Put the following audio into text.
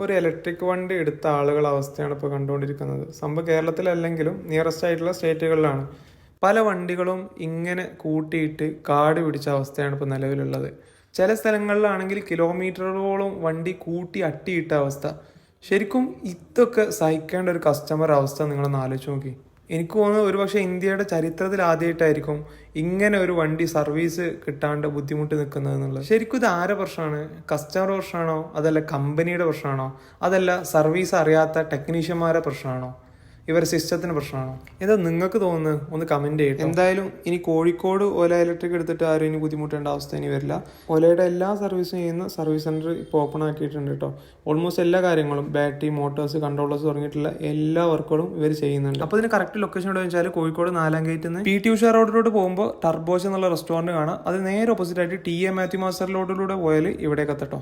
ഒരു ഇലക്ട്രിക് വണ്ടി എടുത്ത ആളുകളുടെ അവസ്ഥയാണ് ഇപ്പോൾ കണ്ടുകൊണ്ടിരിക്കുന്നത്. സംഭവം കേരളത്തിലല്ലെങ്കിലും നിയറസ്റ്റ് ആയിട്ടുള്ള സ്റ്റേറ്റുകളിലാണ്. പല വണ്ടികളും ഇങ്ങനെ കൂട്ടിയിട്ട് കാട് പിടിച്ച അവസ്ഥയാണ് ഇപ്പോൾ നിലവിലുള്ളത്. ചില സ്ഥലങ്ങളിലാണെങ്കിൽ കിലോമീറ്ററുകളോളം വണ്ടി കൂട്ടി അട്ടിയിട്ട അവസ്ഥ. ശരിക്കും ഇതൊക്കെ സഹിക്കേണ്ട ഒരു കസ്റ്റമർ അവസ്ഥ നിങ്ങളൊന്ന് ആലോചിച്ച് നോക്കി. എനിക്ക് തോന്നുന്നത് ഒരുപക്ഷെ ഇന്ത്യയുടെ ചരിത്രത്തിൽ ആദ്യമായിട്ടായിരിക്കും ഇങ്ങനെ ഒരു വണ്ടി സർവീസ് കിട്ടാണ്ട് ബുദ്ധിമുട്ട് നിൽക്കുന്നത് എന്നുള്ളത്. ശരിക്കും ഇത് ആരുടെ പ്രശ്നമാണ്? കസ്റ്റമർ പ്രശ്നമാണോ? അതല്ല കമ്പനിയുടെ പ്രശ്നമാണോ? അതല്ല സർവീസ് അറിയാത്ത ടെക്നീഷ്യന്മാരുടെ പ്രശ്നമാണോ? ഇവരുടെ സിസ്റ്റത്തിന് പ്രശ്നമാണോ? എന്താ നിങ്ങൾക്ക് തോന്നുന്നത്? ഒന്ന് കമൻറ്റ് ചെയ്യട്ടെ. എന്തായാലും ഇനി കോഴിക്കോട് ഓല ഇലക്ട്രിക് എടുത്തിട്ട് ആരും ഇനി ബുദ്ധിമുട്ടേണ്ട അവസ്ഥ ഇനി വരില്ല. ഓലയുടെ എല്ലാ സർവീസും ചെയ്യുന്ന സർവീസ് സെൻറ്റർ ഇപ്പോൾ ഓപ്പൺ ആക്കിയിട്ടുണ്ട് കേട്ടോ. ഓൾമോസ്റ്റ് എല്ലാ കാര്യങ്ങളും ബാറ്ററി, മോട്ടോഴ്സ്, കൺട്രോളേഴ്സ് തുടങ്ങിയിട്ടുള്ള എല്ലാ വർക്കുകളും ഇവർ ചെയ്യുന്നുണ്ട്. അപ്പോൾ ഇതിന് കറക്റ്റ് ലൊക്കേഷൻ എവിടെ വെച്ചാൽ കോഴിക്കോട് 4ാം ഗേറ്റിൽ നിന്ന് PT ഉഷ റോഡിലൂടെ പോകുമ്പോൾ ടർബോസ് എന്നുള്ള റെസ്റ്റോറൻറ്റ് കാണാം. അത് നേരെ ഓപ്പോസിറ്റ് ആയിട്ട് TA മാത്യു മാസ്റ്റർ റോഡിലൂടെ പോയാൽ ഇവിടേക്ക് എത്തട്ടോ.